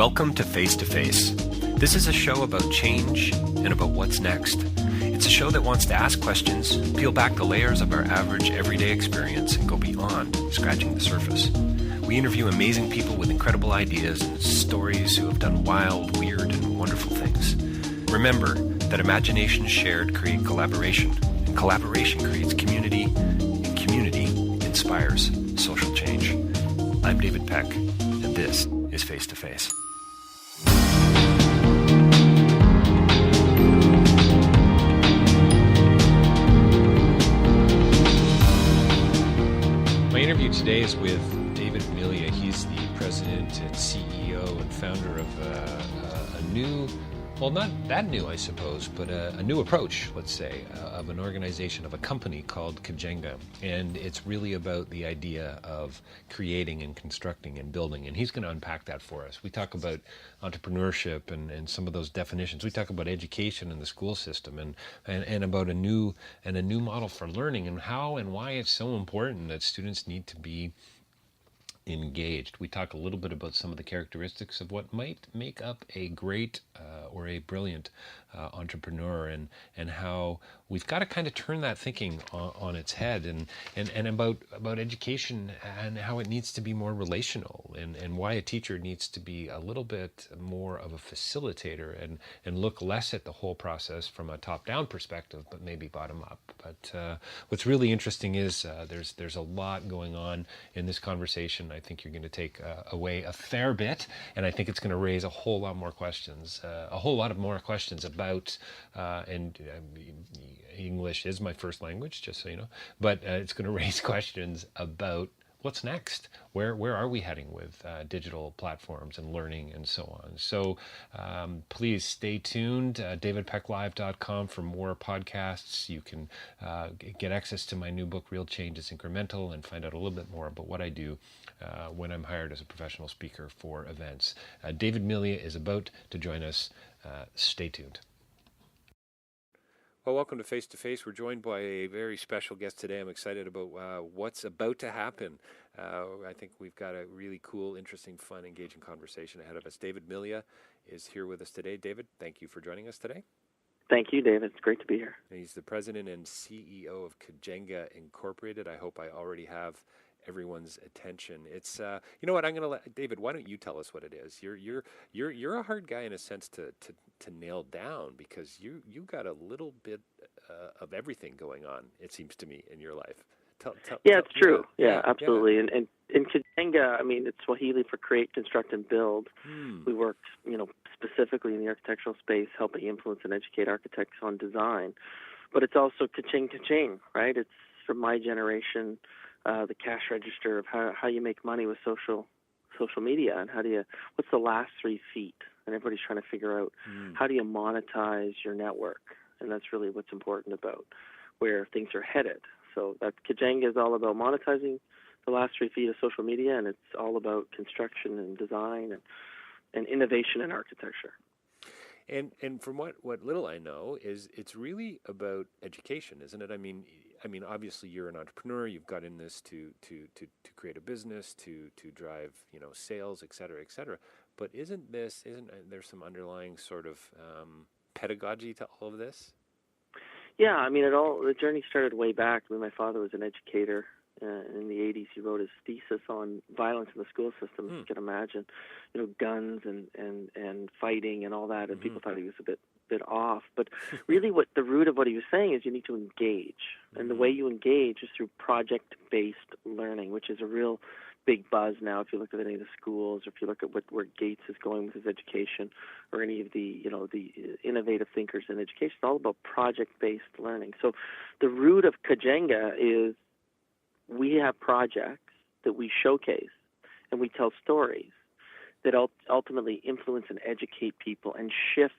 Welcome to Face to Face. This is a show about change and about what's next. It's a show that wants to ask questions, peel back the layers of our average everyday experience, and go beyond scratching the surface. We interview amazing people with incredible ideas and stories who have done wild, weird, and wonderful things. Remember that imagination shared creates collaboration, and collaboration creates community, and community inspires social change. I'm David Peck, and this is Face to Face. My interview today is with David Melia. He's the president and CEO and founder of a new, well, not that new, I suppose, but a new approach, let's say, of an organization, of a company called Kaajenga. And it's really about the idea of creating and constructing and building. And he's going to unpack that for us. We talk about entrepreneurship and some of those definitions. We talk about education and the school system and about a new model for learning and how and why it's so important that students need to be engaged. We talk a little bit about some of the characteristics of what might make up a great or a brilliant entrepreneur, and how we've got to kind of turn that thinking on its head, and about education and how it needs to be more relational, and why a teacher needs to be a little bit more of a facilitator and look less at the whole process from a top-down perspective, but maybe bottom-up. But what's really interesting is there's a lot going on in this conversation. I think you're going to take away a fair bit, and I think it's going to raise a whole lot more questions, about, English is my first language, just so you know, but it's going to raise questions about what's next. Where are we heading with digital platforms and learning and so on? So please stay tuned. DavidPeckLive.com for more podcasts. You can get access to my new book, Real Change is Incremental, and find out a little bit more about what I do when I'm hired as a professional speaker for events. David Melia is about to join us. Stay tuned. Well, welcome to Face to Face. We're joined by a very special guest today. I'm excited about what's about to happen. I think we've got a really cool, interesting, fun, engaging conversation ahead of us. David Melia is here with us today. David, thank you for joining us today. Thank you, David. It's great to be here. He's the president and CEO of Kaajenga Incorporated. I hope I already have everyone's attention. It's you know what, I'm going to let David, why don't you tell us what it is? You're a hard guy in a sense to nail down, because you got a little bit of everything going on, it seems to me, in your life. It's true. Yeah, absolutely. Yeah. And in Kaajenga, I mean, it's Swahili for create, construct, and build. We work, specifically in the architectural space, helping influence and educate architects on design. But it's also ka-ching, right? It's from my generation, the cash register of how you make money with social media, and what's the last 3 feet? And everybody's trying to figure out how do you monetize your network, and that's really what's important about where things are headed. So that Kaajenga is all about monetizing the last 3 feet of social media, and it's all about construction and design and innovation in architecture. And from what little I know, is it's really about education, isn't it? I mean, obviously you're an entrepreneur. You've got in this to create a business, to drive sales, et cetera, et cetera. But isn't there some underlying sort of pedagogy to all of this? Yeah, I mean, the journey started way back. I mean, my father was an educator. In the 80s, he wrote his thesis on violence in the school system. As you can imagine, guns and fighting and all that, and people thought he was a bit off. But really, what the root of what he was saying is you need to engage, and the way you engage is through project-based learning, which is a real big buzz now. If you look at any of the schools, or if you look at where Gates is going with his education, or any of the the innovative thinkers in education, it's all about project-based learning. So the root of Kaajenga is we have projects that we showcase, and we tell stories that ultimately influence and educate people and shift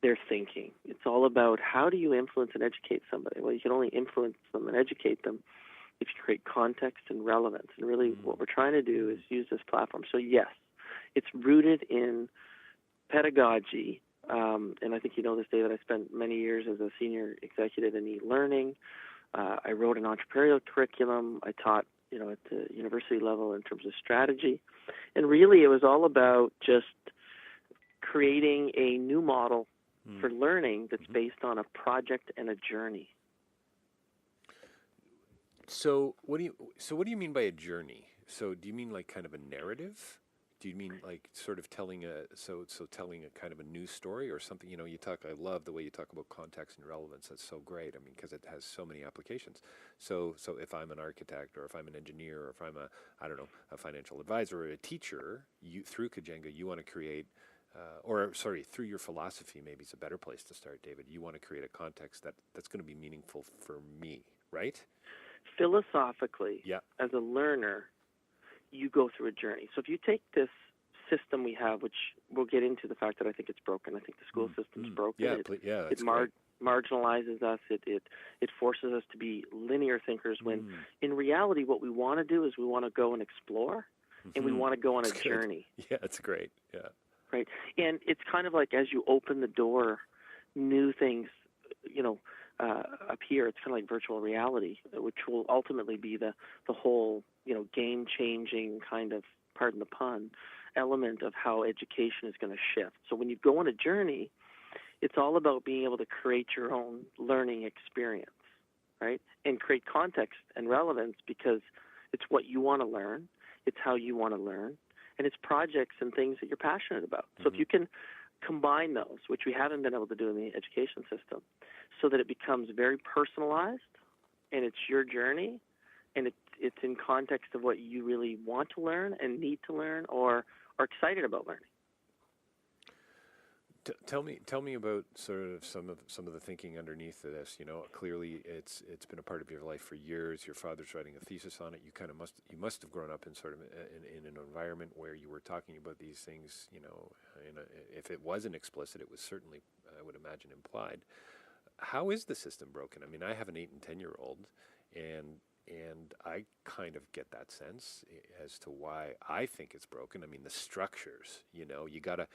their thinking. It's all about how do you influence and educate somebody? Well, you can only influence them and educate them if you create context and relevance. And really what we're trying to do is use this platform. So yes, it's rooted in pedagogy. And I think you know this, David, I spent many years as a senior executive in eLearning. I wrote an entrepreneurial curriculum. I taught, at the university level in terms of strategy. And really it was all about just creating a new model for learning that's based on a project and a journey. So what do you mean by a journey? So do you mean like kind of a narrative? Do you mean like sort of telling telling a kind of a new story or something? You know, I love the way you talk about context and relevance. That's so great. I mean, because it has so many applications. So if I'm an architect or if I'm an engineer or if I'm a financial advisor or a teacher, through Kaajenga, you want to create, through your philosophy, maybe it's a better place to start, David. You want to create a context that's going to be meaningful for me, right? Philosophically, as a learner, you go through a journey. So if you take this system we have, which we'll get into the fact that I think it's broken. I think the school system's broken. It marginalizes us. It forces us to be linear thinkers when in reality what we want to do is we want to go and explore and we want to go on a journey. Yeah, that's great. Yeah. Right. And it's kind of like as you open the door, new things, appear. It's kind of like virtual reality, which will ultimately be the whole, game-changing kind of, pardon the pun, element of how education is going to shift. So when you go on a journey, it's all about being able to create your own learning experience, right? And create context and relevance because it's what you want to learn, it's how you want to learn, and it's projects and things that you're passionate about. So if you can combine those, which we haven't been able to do in the education system, so that it becomes very personalized and it's your journey and it's in context of what you really want to learn and need to learn or are excited about learning. Tell me about sort of some of the thinking underneath this. Clearly it's been a part of your life for years. Your father's writing a thesis on it. You must have grown up in sort of in an environment where you were talking about these things. If it wasn't explicit, it was certainly, I would imagine, implied. How is the system broken? I mean, I have an 8 and 10-year-old, and I kind of get that sense as to why I think it's broken. I mean, the structures, you gotta,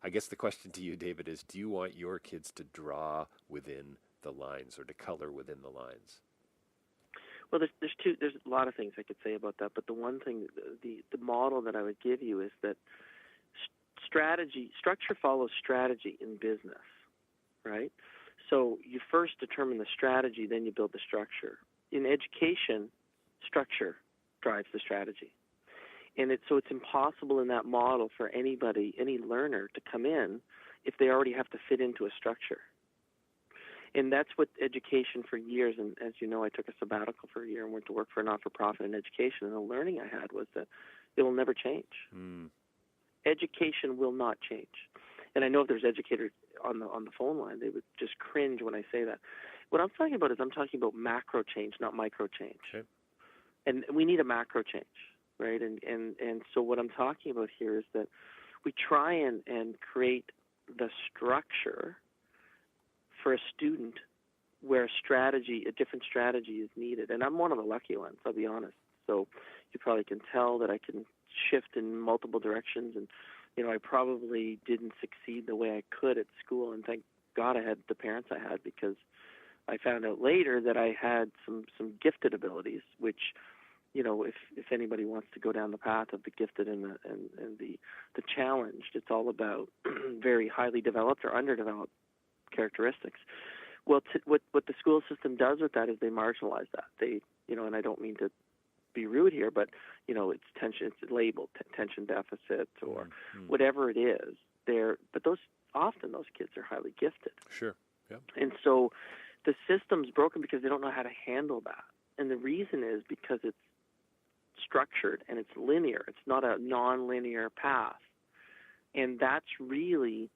I guess the question to you, David, is do you want your kids to draw within the lines or to color within the lines? Well, there's a lot of things I could say about that, but the one thing, the model that I would give you is that structure follows strategy in business, right? So you first determine the strategy, then you build the structure. In education, structure drives the strategy. And it's impossible in that model for any learner to come in if they already have to fit into a structure. And that's what education for years, and as you know, I took a sabbatical for a year and went to work for a not-for-profit in education, and the learning I had was that it will never change. Education will not change. And I know if there's educators on the phone line, they would just cringe when I say that. What I'm talking about is I'm talking about macro change, not micro change. Okay. And we need a macro change, right? And so what I'm talking about here is that we try and create the structure for a student where a different strategy is needed. And I'm one of the lucky ones, I'll be honest. So you probably can tell that I can shift in multiple directions. And, I probably didn't succeed the way I could at school. And thank God I had the parents I had, because I found out later that I had some gifted abilities, which, if anybody wants to go down the path of the gifted and the challenged, it's all about very highly developed or underdeveloped characteristics. Well, what the school system does with that is they marginalize that. They, and I don't mean to be rude here, but it's labeled attention deficit or whatever it is. But those kids are highly gifted. Sure. Yeah. And so the system's broken because they don't know how to handle that. And the reason is because it's structured and it's linear. It's not a non-linear path. And that's really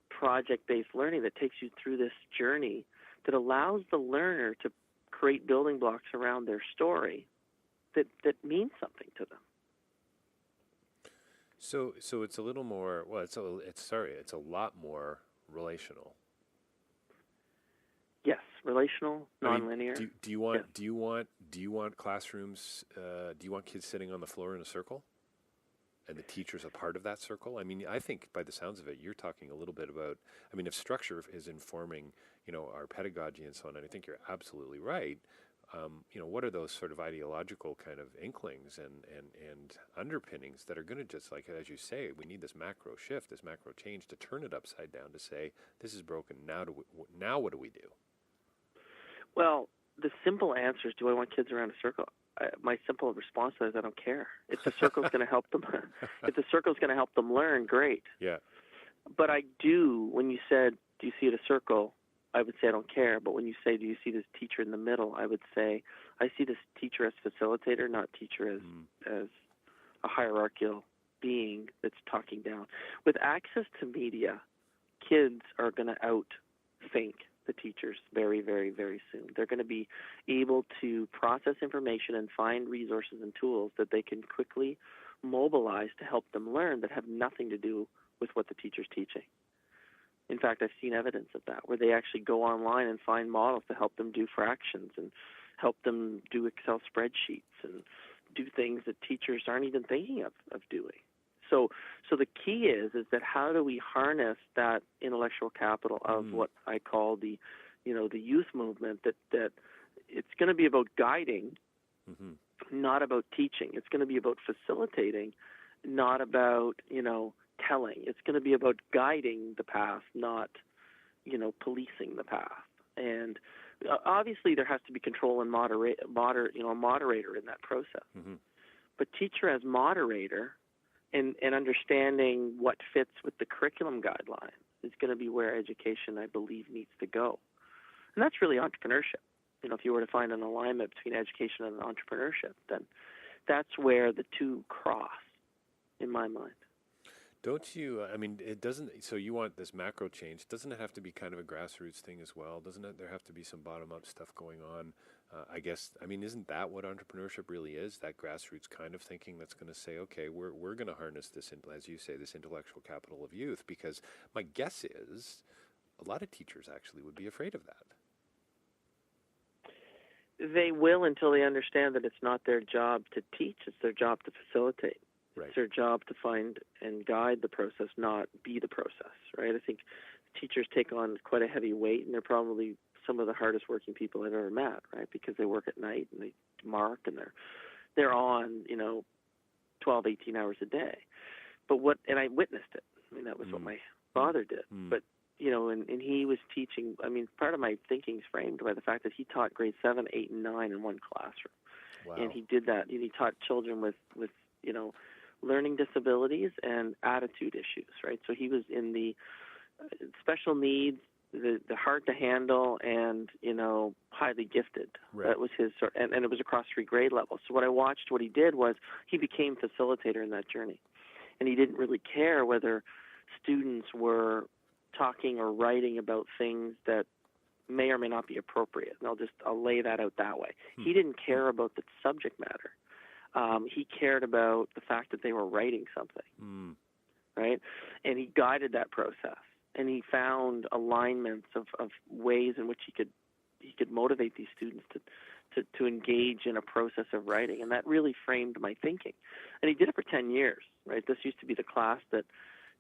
project-based learning that takes you through this journey that allows the learner to create building blocks around their story that means something to them. So it's a little more, it's a lot more relational. Yes, relational, nonlinear. Do you want classrooms? Do you want kids sitting on the floor in a circle, and the teacher's a part of that circle? I mean, I think by the sounds of it, you're talking a little bit about. I mean, if structure is informing, our pedagogy and so on, and I think you're absolutely right. what are those sort of ideological kind of inklings and underpinnings that are going to just, like, as you say, we need this macro shift, this macro change to turn it upside down to say, this is broken, now what do we do? Well, the simple answer is, do I want kids around a circle? My simple response to that is I don't care. If the circle's going to help them, if the circle's going to help them learn, great. Yeah. But I do, when you said, do you see it a circle, I would say I don't care. But when you say, do you see this teacher in the middle, I would say I see this teacher as facilitator, not teacher as a hierarchical being that's talking down. With access to media, kids are going to outthink the teachers very, very, very soon. They're going to be able to process information and find resources and tools that they can quickly mobilize to help them learn that have nothing to do with what the teacher's teaching. In fact, I've seen evidence of that, where they actually go online and find models to help them do fractions and help them do Excel spreadsheets and do things that teachers aren't even thinking of doing. So the key is that how do we harness that intellectual capital of what I call the youth movement, that it's going to be about guiding, not about teaching. It's going to be about facilitating, not about, telling. It's going to be about guiding the path, not, policing the path. And obviously there has to be control and moderator in that process. But teacher as moderator and understanding what fits with the curriculum guideline is going to be where education, I believe, needs to go. And that's really entrepreneurship. If you were to find an alignment between education and entrepreneurship, then that's where the two cross, in my mind. Don't you, it doesn't, so you want this macro change. Doesn't it have to be kind of a grassroots thing as well? Doesn't it, there have to be some bottom-up stuff going on? Isn't that what entrepreneurship really is? That grassroots kind of thinking that's going to say, okay, we're going to harness this, as you say, this intellectual capital of youth, because my guess is a lot of teachers actually would be afraid of that. They will, until they understand that it's not their job to teach, it's their job to facilitate. Right. It's their job to find and guide the process, not be the process, right? I think teachers take on quite a heavy weight, and they're probably some of the hardest working people I've ever met, right? Because they work at night and they mark and they're on, 12, 18 hours a day. And I witnessed it. That was what my father did. But, and he was teaching, part of my thinking is framed by the fact that he taught grade 7, 8, and 9 in one classroom. Wow. And he did that. He taught children with learning disabilities and attitude issues, right? So he was in the special needs, the hard to handle, and, highly gifted. Right. That was his sort, and it was across 3 grade levels. So what he did was he became facilitator in that journey. And he didn't really care whether students were talking or writing about things that may or may not be appropriate. And I'll lay that out that way. He didn't care about the subject matter. He cared about the fact that they were writing something, right? And he guided that process, and he found alignments of ways in which he could motivate these students to engage in a process of writing, and that really framed my thinking. And he did it for 10 years, right? This used to be the class that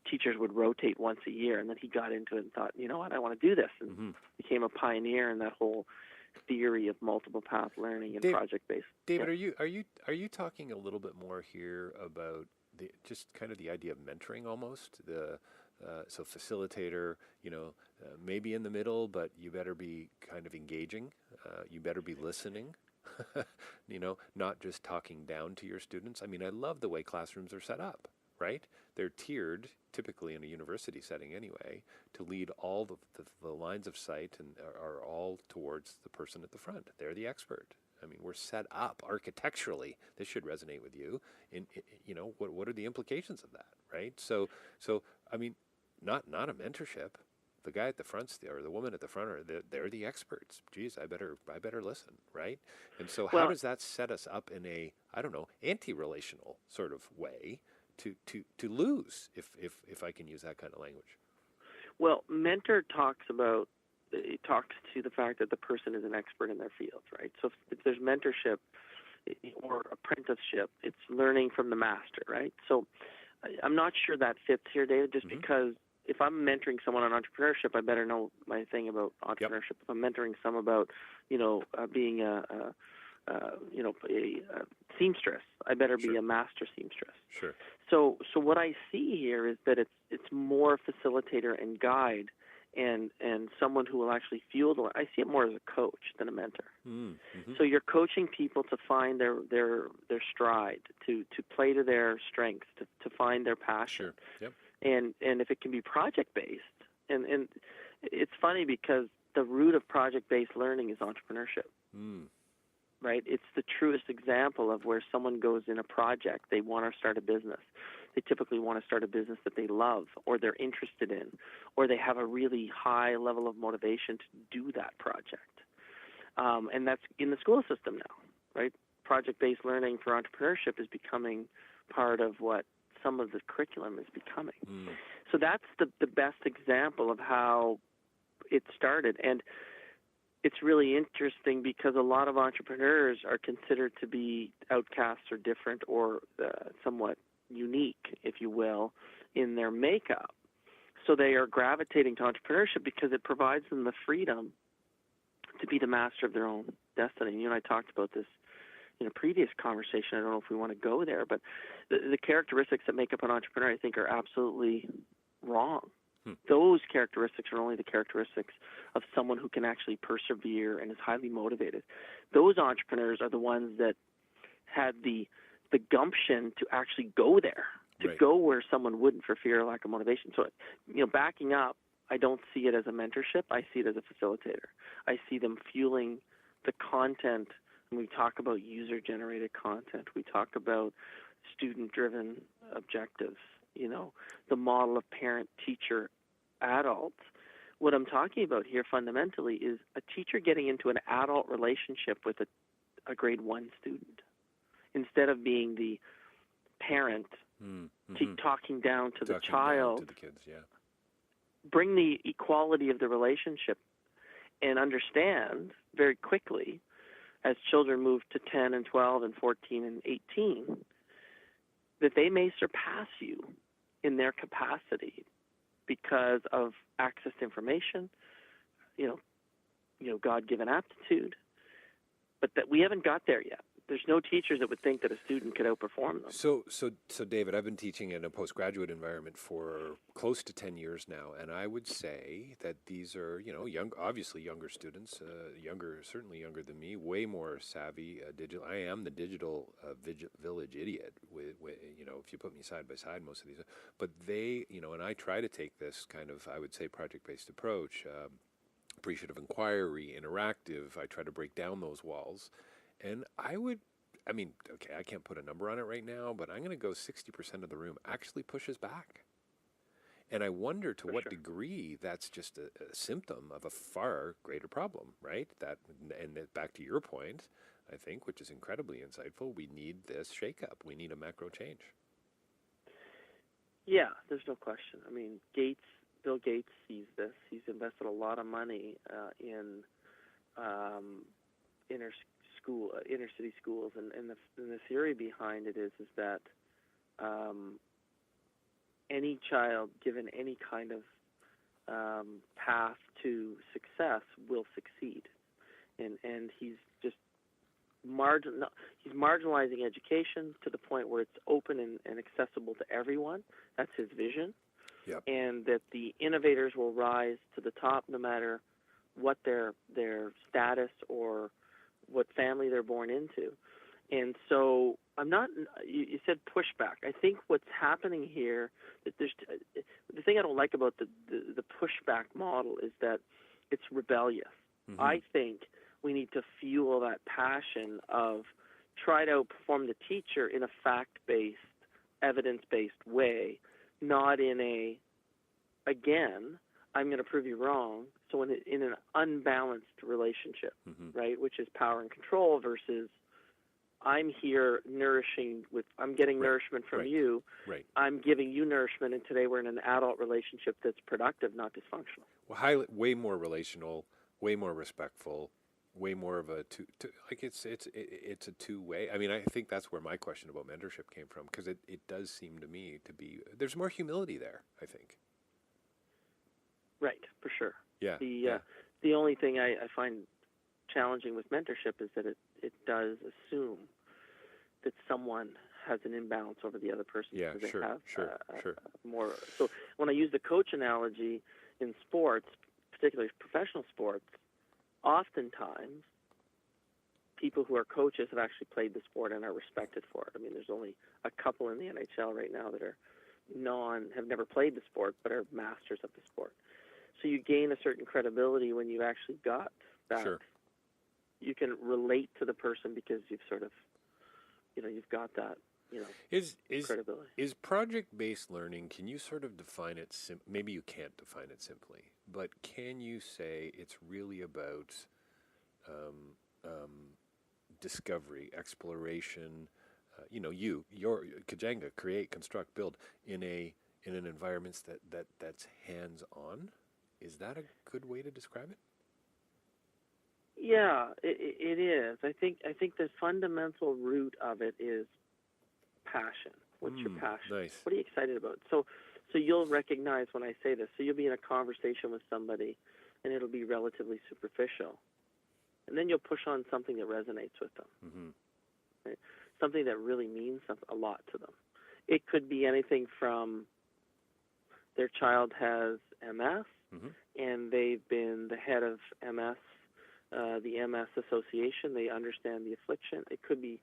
teachers would rotate once a year, and then he got into it and thought, you know what, I want to do this, and became a pioneer in that whole theory of multiple path learning and project-based. David, are you talking a little bit more here about just kind of the idea of mentoring almost? So facilitator, maybe in the middle, but you better be kind of engaging. You better be listening. Not just talking down to your students. I love the way classrooms are set up, right? They're tiered, typically in a university setting anyway, to lead all the lines of sight and are all towards the person at the front. They're the expert. We're set up architecturally. This should resonate with you. What are the implications of that, right? So not a mentorship. The guy at the front or the woman at the front they're the experts. Geez, I better listen, right? And so how does that set us up in a, anti-relational sort of way to lose, if I can use that kind of language? Well, mentor talks to the fact that the person is an expert in their field, right? So if there's mentorship or apprenticeship, it's learning from the master, right? So I'm not sure that fits here, David, just because if I'm mentoring someone on entrepreneurship, I better know my thing about entrepreneurship. If I'm mentoring some about, being a seamstress, I better be a master seamstress. Sure. So what I see here is that it's more facilitator and guide, and someone who will actually fuel the. I see it more as a coach than a mentor. Mm-hmm. So you're coaching people to find their stride, to play to their strengths, to find their passion. Sure. Yep. And if it can be project based, and it's funny because the root of project based learning is entrepreneurship. Right? It's the truest example of where someone goes in a project, they want to start a business. They typically want to start a business that they love or they're interested in, or they have a really high level of motivation to do that project. And that's in the school system now, right? Project-based learning for entrepreneurship is becoming part of what some of the curriculum is becoming. So that's the best example of how it started. And it's really interesting because a lot of entrepreneurs are considered to be outcasts or different or somewhat unique, if you will, in their makeup. So they are gravitating to entrepreneurship because it provides them the freedom to be the master of their own destiny. You and I talked about this in a previous conversation. I don't know if we want to go there, but the characteristics that make up an entrepreneur, I think, are absolutely wrong. Those characteristics are only the characteristics of someone who can actually persevere and is highly motivated. Those entrepreneurs are the ones that had the gumption to actually go there, to go where someone wouldn't for fear or lack of motivation. So, backing up, I don't see it as a mentorship. I see it as a facilitator. I see them fueling the content. When we talk about user-generated content, we talk about student-driven objectives, the model of parent, teacher, adult. What I'm talking about here fundamentally is a teacher getting into an adult relationship with a grade 1 student instead of being the parent talking down to the child. To the kids, yeah. Bring the equality of the relationship and understand very quickly as children move to 10 and 12 and 14 and 18 that they may surpass you in their capacity because of access to information, God-given aptitude, but that we haven't got there yet. There's no teachers that would think that a student could outperform them. So David, I've been teaching in a postgraduate environment for close to 10 years now, and I would say that these are, obviously younger students, certainly younger than me, way more savvy digital. I am the digital village idiot. If you put me side by side, most of these, but they, and I try to take this kind of, I would say, project-based approach, appreciative inquiry, interactive. I try to break down those walls. And I can't put a number on it right now, but I'm going to go 60% of the room actually pushes back. And I wonder to what degree that's just a symptom of a far greater problem, right? And back to your point, I think, which is incredibly insightful, we need this shakeup. We need a macro change. Yeah, there's no question. I mean, Bill Gates sees this. He's invested a lot of money in inner city schools, and the theory behind it is that any child given any kind of path to success will succeed, and he's just marginalizing education to the point where it's open and accessible to everyone. That's his vision. Yep. And that the innovators will rise to the top no matter what their status or what family they're born into. And so you said pushback. I think what's happening here, that the thing I don't like about the pushback model is that it's rebellious. Mm-hmm. I think we need to fuel that passion of try to outperform the teacher in a fact-based, evidence-based way, not in again, I'm going to prove you wrong. So in an unbalanced relationship, right, which is power and control versus I'm here I'm getting nourishment from you. Right. I'm giving you nourishment, and today we're in an adult relationship that's productive, not dysfunctional. Well, way more relational, way more respectful, way more of a it's a two-way. I mean, I think that's where my question about mentorship came from, because it does seem to me to be, there's more humility there, I think. Right, for sure. Yeah. The only thing I find challenging with mentorship is that it does assume that someone has an imbalance over the other person because they have more. So when I use the coach analogy in sports, particularly professional sports, oftentimes people who are coaches have actually played the sport and are respected for it. I mean, there's only a couple in the NHL right now that are have never played the sport but are masters of the sport. So you gain a certain credibility when you actually got that. Sure. You can relate to the person because you've sort of, you've got that, credibility. Is project-based learning, can you sort of define it, maybe you can't define it simply, but can you say it's really about discovery, exploration, your Kaajenga, create, construct, build in an environment that's hands-on? Is that a good way to describe it? Yeah, it is. I think the fundamental root of it is passion. What's your passion? Nice. What are you excited about? So you'll recognize when I say this. So you'll be in a conversation with somebody, and it'll be relatively superficial, and then you'll push on something that resonates with them, right? Something that really means a lot to them. It could be anything from their child has MS, and they've been the head of MS. The MS Association, they understand the affliction. It could be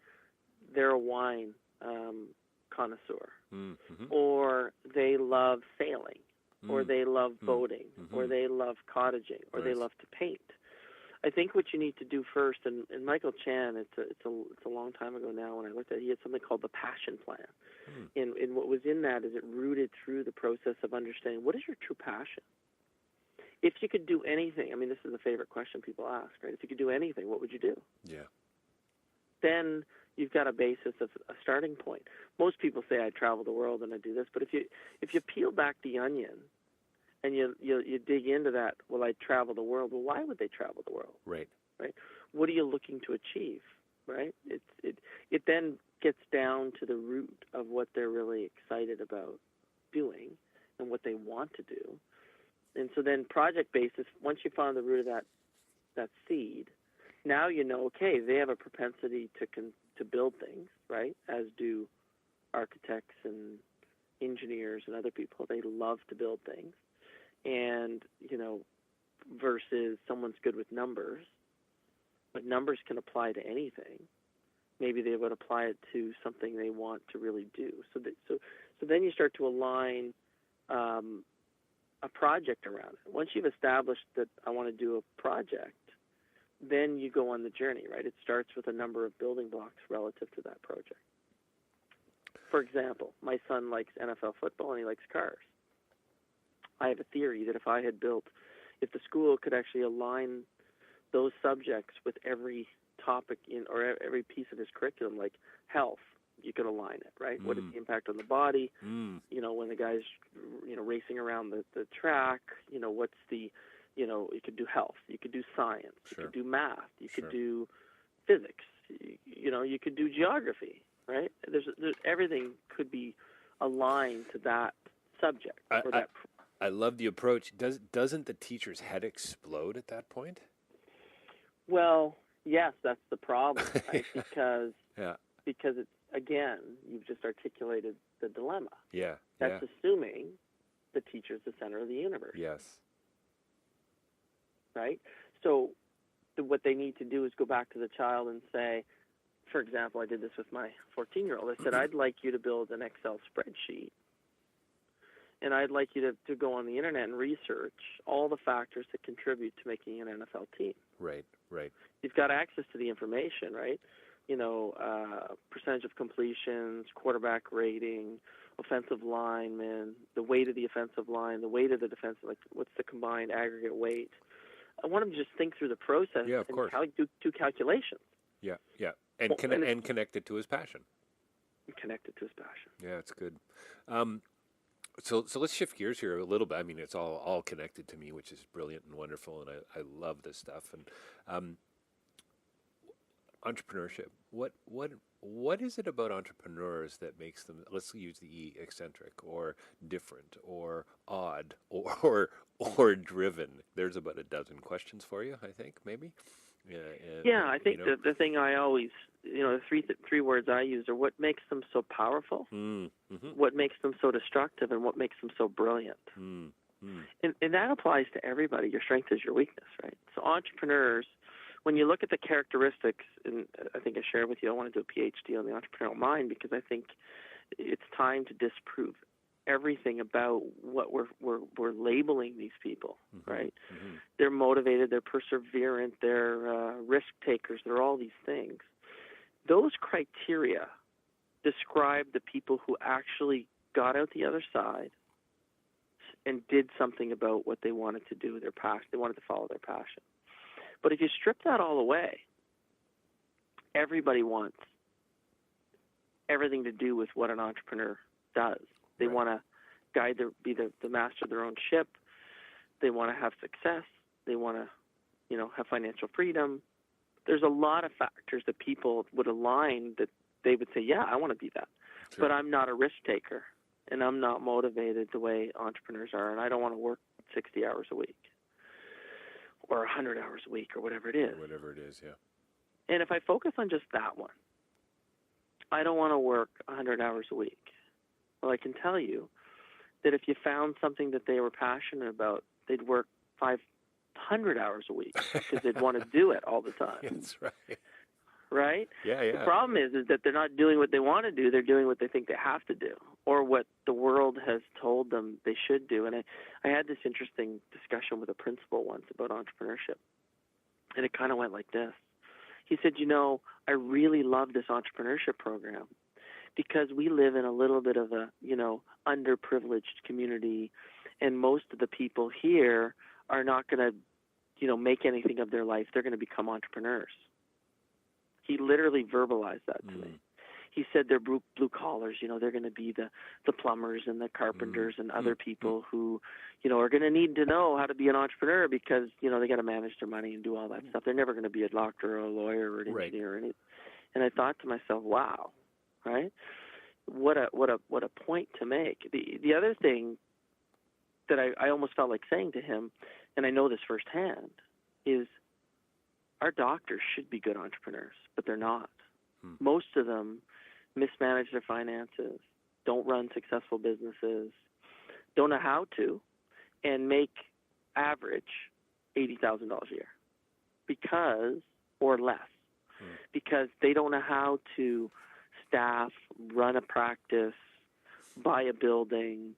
they're a wine connoisseur, or they love sailing, or they love boating, or they love cottaging, or they love to paint. I think what you need to do first, and Michael Chan, it's a long time ago now when I looked at it, he had something called the Passion Plan. And what was in that is it rooted through the process of understanding what is your true passion. If you could do anything, I mean, this is a favorite question people ask, right? If you could do anything, what would you do? Yeah. Then you've got a basis of a starting point. Most people say I travel the world and I do this, but if you peel back the onion and you dig into that, well, I travel the world. Well, why would they travel the world? Right. What are you looking to achieve? Right. It then gets down to the root of what they're really excited about doing and what they want to do. And so then project basis, once you find the root of that seed, now you know, okay, they have a propensity to build things, right, as do architects and engineers and other people. They love to build things. And, versus someone's good with numbers, but numbers can apply to anything. Maybe they would apply it to something they want to really do. So then you start to align a project around it. Once you've established that I want to do a project, then you go on the journey, right? It starts with a number of building blocks relative to that project. For example, my son likes NFL football and he likes cars. I have a theory that if the school could actually align those subjects with every topic or every piece of his curriculum, like health, you could align it, right? What is the impact on the body? When the guy's, racing around the track, what's the, you could do health, you could do science, you could do math, you could do physics, you could do geography, right? There's everything could be aligned to that subject. I love the approach. Doesn't the teacher's head explode at that point? Well, yes, that's the problem, right? Because it's, again, you've just articulated the dilemma. Yeah. That's assuming the teacher's the center of the universe. Yes. Right? So what they need to do is go back to the child and say, for example, I did this with my 14-year-old. I said, I'd like you to build an Excel spreadsheet, and I'd like you to go on the internet and research all the factors that contribute to making an NFL team. Right. You've got access to the information, right? Percentage of completions, quarterback rating, offensive linemen, the weight of the offensive line, the weight of the defensive, like what's the combined aggregate weight. I want him to just think through the process and do calculations. Yeah. And connect it to his passion. Connect it to his passion. Yeah, it's good. So let's shift gears here a little bit. I mean, it's all connected to me, which is brilliant and wonderful, and I love this stuff. And entrepreneurship. What what is it about entrepreneurs that makes them, let's use the E, eccentric or different or odd or driven? There's about a dozen questions for you, I think, maybe. Yeah, I think the thing I always, the three words I use are what makes them so powerful, what makes them so destructive, and what makes them so brilliant. And that applies to everybody. Your strength is your weakness, right? So entrepreneurs, when you look at the characteristics, and I think I shared with you, I want to do a PhD on the entrepreneurial mind because I think it's time to disprove everything about what we're labeling these people, right? They're motivated, they're perseverant, they're risk takers, they're all these things. Those criteria describe the people who actually got out the other side and did something about what they wanted to do, their passion. They wanted to follow their passion. But if you strip that all away, everybody wants everything to do with what an entrepreneur does. They want to be the master of their own ship. They want to have success. They want to, have financial freedom. There's a lot of factors that people would align that they would say, yeah, I want to be that. Sure. But I'm not a risk taker, and I'm not motivated the way entrepreneurs are, and I don't want to work 60 hours a week or 100 hours a week or whatever it is. Whatever it is, yeah. And if I focus on just that one, I don't want to work 100 hours a week. Well, I can tell you that if you found something that they were passionate about, they'd work 500 hours a week because they'd want to do it all the time. That's right. Right? Yeah. The problem is that they're not doing what they want to do. They're doing what they think they have to do or what the world has told them they should do. And I had this interesting discussion with a principal once about entrepreneurship, and it kind of went like this. He said, I really love this entrepreneurship program because we live in a little bit of a, underprivileged community, and most of the people here are not going to, make anything of their life. They're going to become entrepreneurs. He literally verbalized that to me. He said they're blue collars, they're going to be the plumbers and the carpenters and other people who, are going to need to know how to be an entrepreneur because, they got to manage their money and do all that stuff. They're never going to be a doctor or a lawyer or an engineer or anything. And I thought to myself, wow, right? What a point to make. The other thing that I almost felt like saying to him, and I know this firsthand, is our doctors should be good entrepreneurs, but they're not. Most of them mismanage their finances, don't run successful businesses, don't know how to, and make average $80,000 a year or less, because they don't know how to staff, run a practice, buy a building,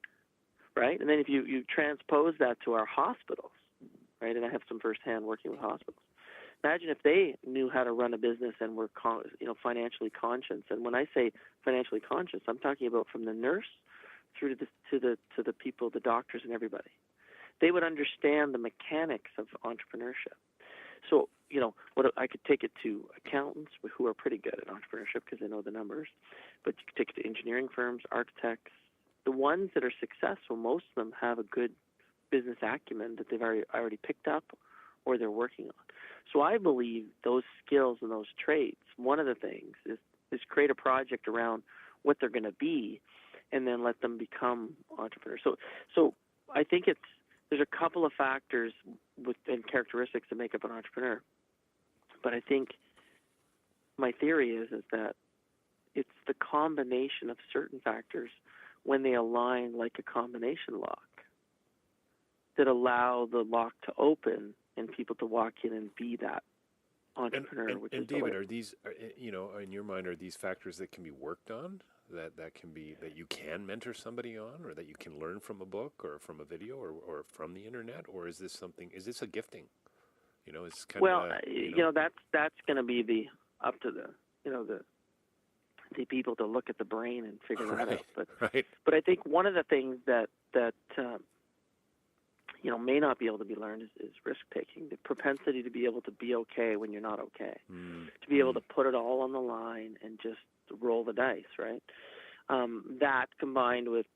right? And then if you transpose that to our hospitals, right, and I have some firsthand working with hospitals, imagine if they knew how to run a business and were, financially conscious. And when I say financially conscious, I'm talking about from the nurse through to the people, the doctors, and everybody. They would understand the mechanics of entrepreneurship. So, what I could take it to accountants who are pretty good at entrepreneurship because they know the numbers, but you could take it to engineering firms, architects. The ones that are successful, most of them have a good business acumen that they've already picked up or they're working on. So I believe those skills and those traits, one of the things is create a project around what they're going to be and then let them become entrepreneurs. So I think there's a couple of factors and characteristics that make up an entrepreneur. But I think my theory is that it's the combination of certain factors when they align like a combination lock that allow the lock to open and people to walk in and be that entrepreneur. And David, are these, in your mind, are these factors that can be worked on, that you can mentor somebody on, or that you can learn from a book or from a video or from the internet, or is this a gifting? It's kind of that's going to be up to the people to look at the brain and figure that out. But I think one of the things that may not be able to be learned is risk-taking, the propensity to be able to be okay when you're not okay, to be able to put it all on the line and just roll the dice, right? That combined with,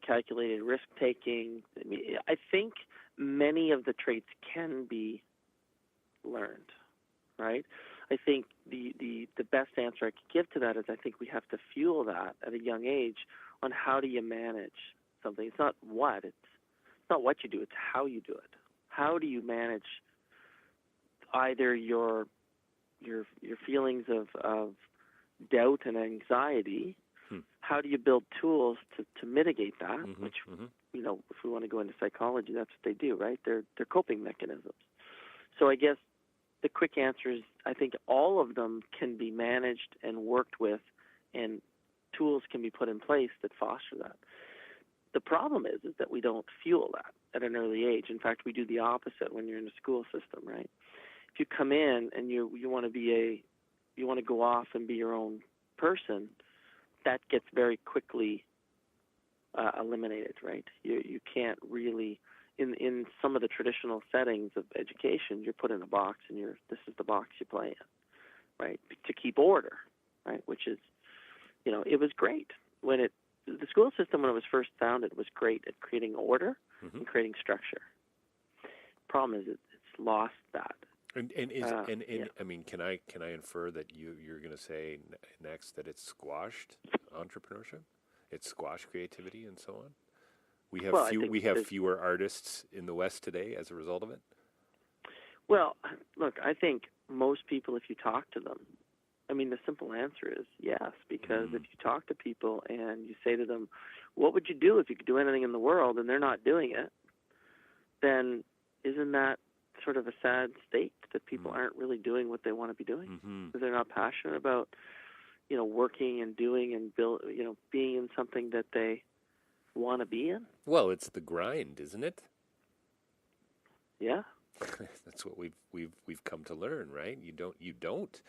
calculated risk-taking, I think many of the traits can be learned, right? I think the best answer I could give to that is I think we have to fuel that at a young age on how do you manage something. It's not what you do, it's how you do it. How do you manage either your feelings of doubt and anxiety? How do you build tools to mitigate that? Which if we want to go into psychology, that's what they do, right? They're coping mechanisms. So I guess the quick answer is I think all of them can be managed and worked with, and tools can be put in place that foster that. The problem is that we don't fuel that at an early age. In fact, we do the opposite when you're in the school system, right? If you come in and you want to go off and be your own person, that gets very quickly eliminated, right? You can't really, in some of the traditional settings of education, you're put in a box and this is the box you play in, right? To keep order, right? Which is, it was great when the school system when it was first founded was great at creating order and creating structure. Problem is it's lost that. I mean, can I infer that you're going to say next that it's squashed entrepreneurship? It's squashed creativity and so on. We have fewer artists in the West today as a result of it. Well, look, I think most people, if you talk to them, I mean, the simple answer is yes, because if you talk to people and you say to them, "What would you do if you could do anything in the world?" and they're not doing it, then isn't that sort of a sad state that people aren't really doing what they want to be doing because they're not passionate about, working and doing and being in something that they want to be in? Well, it's the grind, isn't it? Yeah. That's what we've come to learn, right? You don't.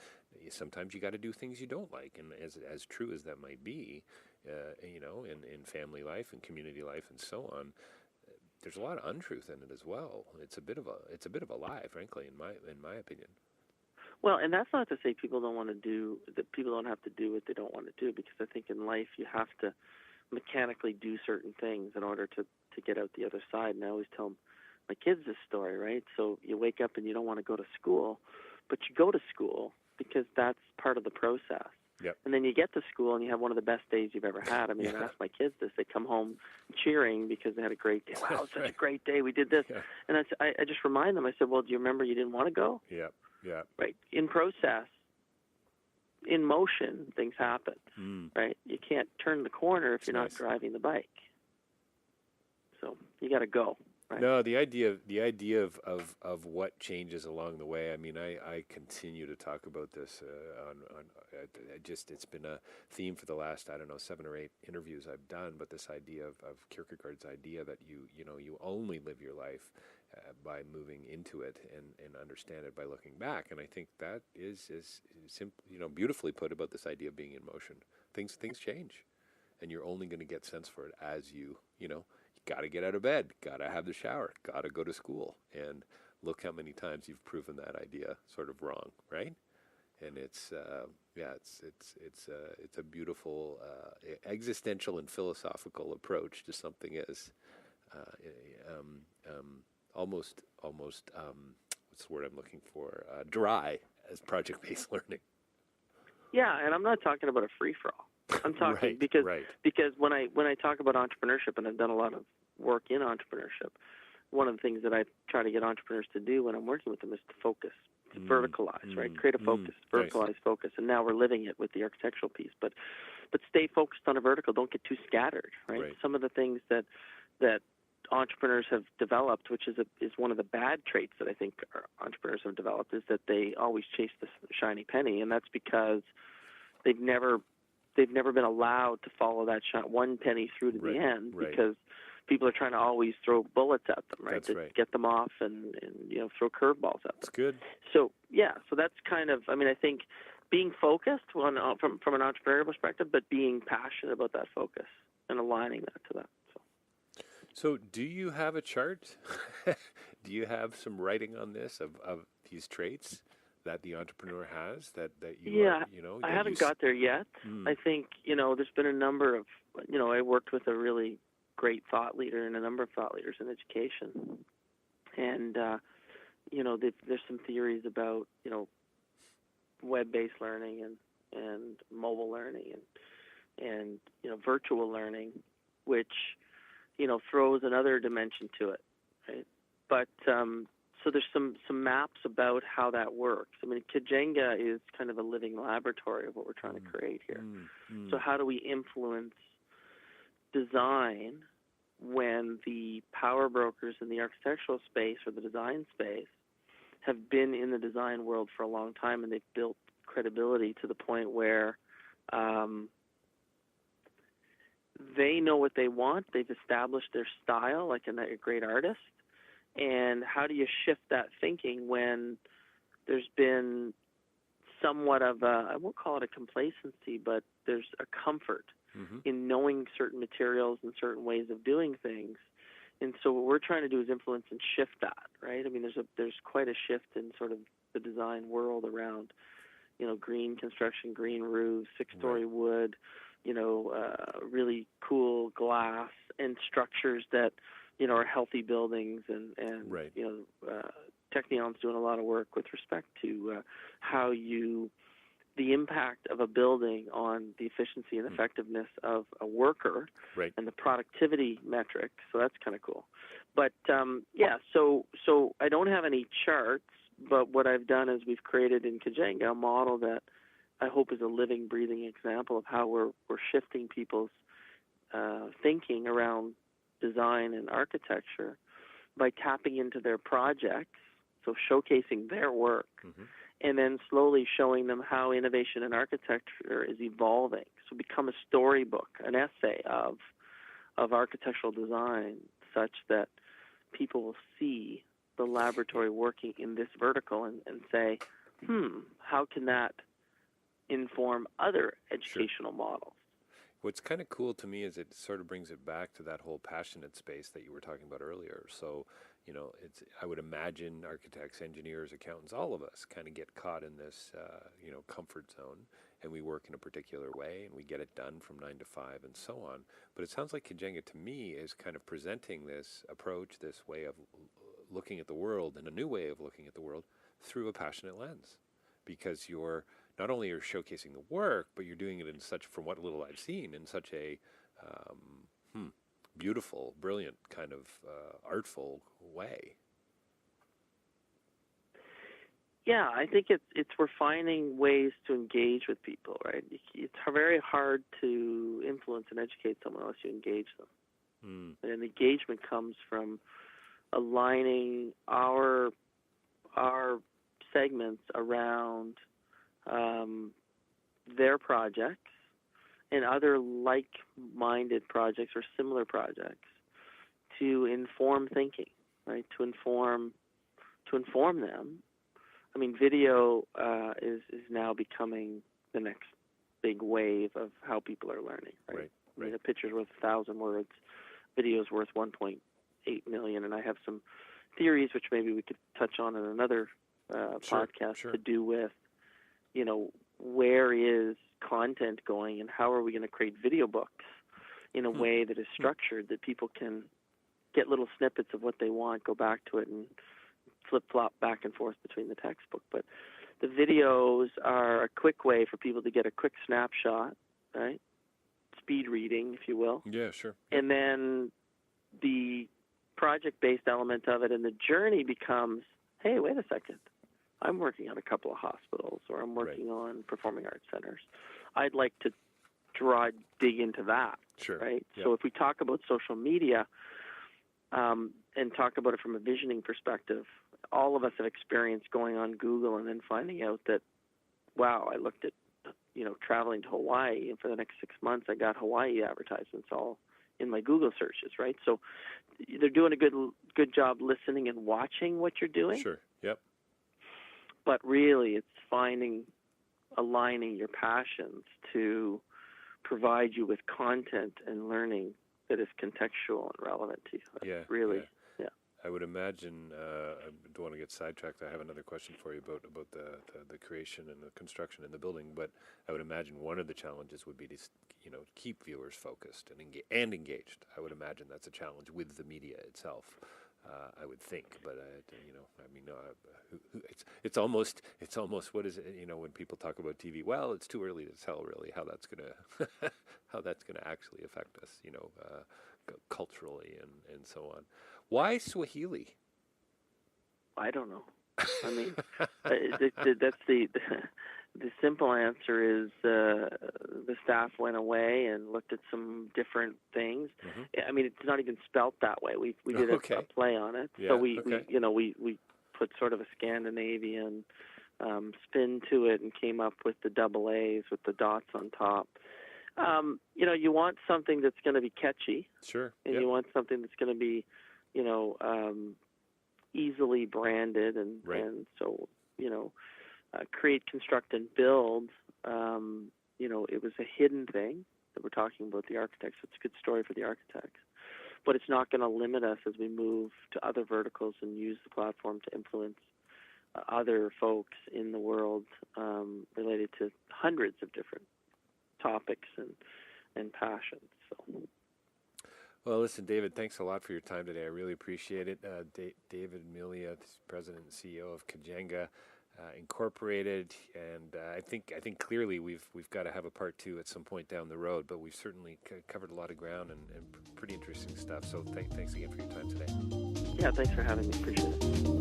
Sometimes you got to do things you don't like, and as true as that might be, in family life and community life and so on, there's a lot of untruth in it as well. It's a bit of a lie, frankly, in my opinion. Well, and that's not to say people don't want to do that. People don't have to do what they don't want to do, because I think in life you have to mechanically do certain things in order to get out the other side. And I always tell my kids this story, right? So you wake up and you don't want to go to school, but you go to school because that's part of the process. Yep. And then you get to school and you have one of the best days you've ever had. I mean, I ask my kids this. They come home cheering because they had a great day. Wow, it's such a great day. We did this. Yeah. And I just remind them, I said, well, do you remember you didn't want to go? Yeah, yeah. Right. In process, in motion, things happen, right? You can't turn the corner if you're not driving the bike. So you got to go. Right. No, the idea of what changes along the way. I mean, I continue to talk about this it's been a theme for the last 7 or 8 interviews I've done. But this idea of Kierkegaard's idea that you only live your life by moving into it and understand it by looking back. And I think that is beautifully put about this idea of being in motion. Things change, and you're only going to get sense for it as you got to get out of bed, got to have the shower, got to go to school. And look how many times you've proven that idea sort of wrong, right? And it's a beautiful existential and philosophical approach to something as almost what's the word I'm looking for? Dry as project-based learning. Yeah, and I'm not talking about a free-for-all. I'm talking because when I talk about entrepreneurship, and I've done a lot of work in entrepreneurship, one of the things that I try to get entrepreneurs to do when I'm working with them is to focus, to verticalize, right? Create a focus, verticalize focus. And now we're living it with the architectural piece. But stay focused on a vertical. Don't get too scattered, right? Some of the things that entrepreneurs have developed, which is one of the bad traits that I think entrepreneurs have developed, is that they always chase the shiny penny, and that's because they've never been allowed to follow that one penny through to the end, because people are trying to always throw bullets at them, right? That's get them off and throw curveballs at them. That's good. So that's kind of, I think being focused from an entrepreneurial perspective, but being passionate about that focus and aligning that to that. So do you have a chart? Do you have some writing on this of these traits that the entrepreneur has that you I haven't got there yet. I think there's been a number of I worked with a really great thought leader and a number of thought leaders in education, and there's some theories about web-based learning and mobile learning and virtual learning, which throws another dimension to it, right? But so there's some maps about how that works. I mean, Kaajenga is kind of a living laboratory of what we're trying to create here. So how do we influence design when the power brokers in the architectural space or the design space have been in the design world for a long time, and they've built credibility to the point where they know what they want, they've established their style like a great artist, and how do you shift that thinking when there's been somewhat of I won't call it a complacency, but there's a comfort in knowing certain materials and certain ways of doing things. And so what we're trying to do is influence and shift that, right? I mean, there's quite a shift in sort of the design world around, green construction, green roofs, 6-story wood, really cool glass and structures that, are healthy buildings and Technion's doing a lot of work with respect to how the impact of a building on the efficiency and effectiveness of a worker and the productivity metric. So that's kind of cool. But so I don't have any charts, but what I've done is we've created in Kaajenga a model that I hope is a living, breathing example of how we're shifting people's thinking around design and architecture by tapping into their projects, so showcasing their work, and then slowly showing them how innovation in architecture is evolving. So become a storybook, an essay of architectural design, such that people will see the laboratory working in this vertical and say, how can that inform other educational models? What's kind of cool to me is it sort of brings it back to that whole passionate space that you were talking about earlier. So, I would imagine architects, engineers, accountants, all of us kind of get caught in this, comfort zone, and we work in a particular way, and we get it done from 9 to 5 and so on. But it sounds like Kaajenga to me is kind of presenting this approach, this way of looking at the world, and a new way of looking at the world through a passionate lens, because you're not only are showcasing the work, but you're doing it in such, from what little I've seen, in such a beautiful, brilliant, kind of artful way. Yeah, I think it's we're finding ways to engage with people, right? It's very hard to influence and educate someone unless you engage them. And engagement comes from aligning our segments around their projects and other like-minded projects or similar projects to inform thinking, right? To inform them. I mean, video is now becoming the next big wave of how people are learning, right? I mean, a picture's worth 1,000 words, video's worth 1.8 million, and I have some theories which maybe we could touch on in another podcast to do with, where is content going and how are we going to create video books in a way that is structured that people can get little snippets of what they want, go back to it, and flip-flop back and forth between the textbook. But the videos are a quick way for people to get a quick snapshot, right? Speed reading, if you will. Yeah, sure. And then the project-based element of it and the journey becomes, hey, wait a second. I'm working on a couple of hospitals, or I'm working on performing arts centers. I'd like to dig into that, right? Yep. So if we talk about social media and talk about it from a visioning perspective, all of us have experienced going on Google and then finding out that, wow, I looked at, traveling to Hawaii, and for the next 6 months I got Hawaii advertisements all in my Google searches, right? So they're doing a good job listening and watching what you're doing. Sure, yep. But really, it's aligning your passions to provide you with content and learning that is contextual and relevant to you. That's really. I would imagine, I don't want to get sidetracked, I have another question for you about the creation and the construction in the building, but I would imagine one of the challenges would be to keep viewers focused and engaged. I would imagine that's a challenge with the media itself. I would think, but it's almost what is it? When people talk about TV, well, it's too early to tell really how that's gonna actually affect us, culturally and so on. Why Swahili? I don't know. I mean, that's the simple answer is the staff went away and looked at some different things. I mean, it's not even spelt that way. We did a play on it. Yeah, so we put sort of a Scandinavian spin to it and came up with the double A's with the dots on top. You want something that's going to be catchy. Sure. And you want something that's going to be, easily branded and so, create, construct, and build. It was a hidden thing that we're talking about the architects. It's a good story for the architects. But it's not going to limit us as we move to other verticals and use the platform to influence other folks in the world related to hundreds of different topics and passions. So. Well, listen, David, thanks a lot for your time today. I really appreciate it. David Melia, President and CEO of Kaajenga Incorporated, and I think clearly we've got to have a part 2 at some point down the road. But we've certainly covered a lot of ground and pretty interesting stuff. So thanks again for your time today. Yeah, thanks for having me. Appreciate it.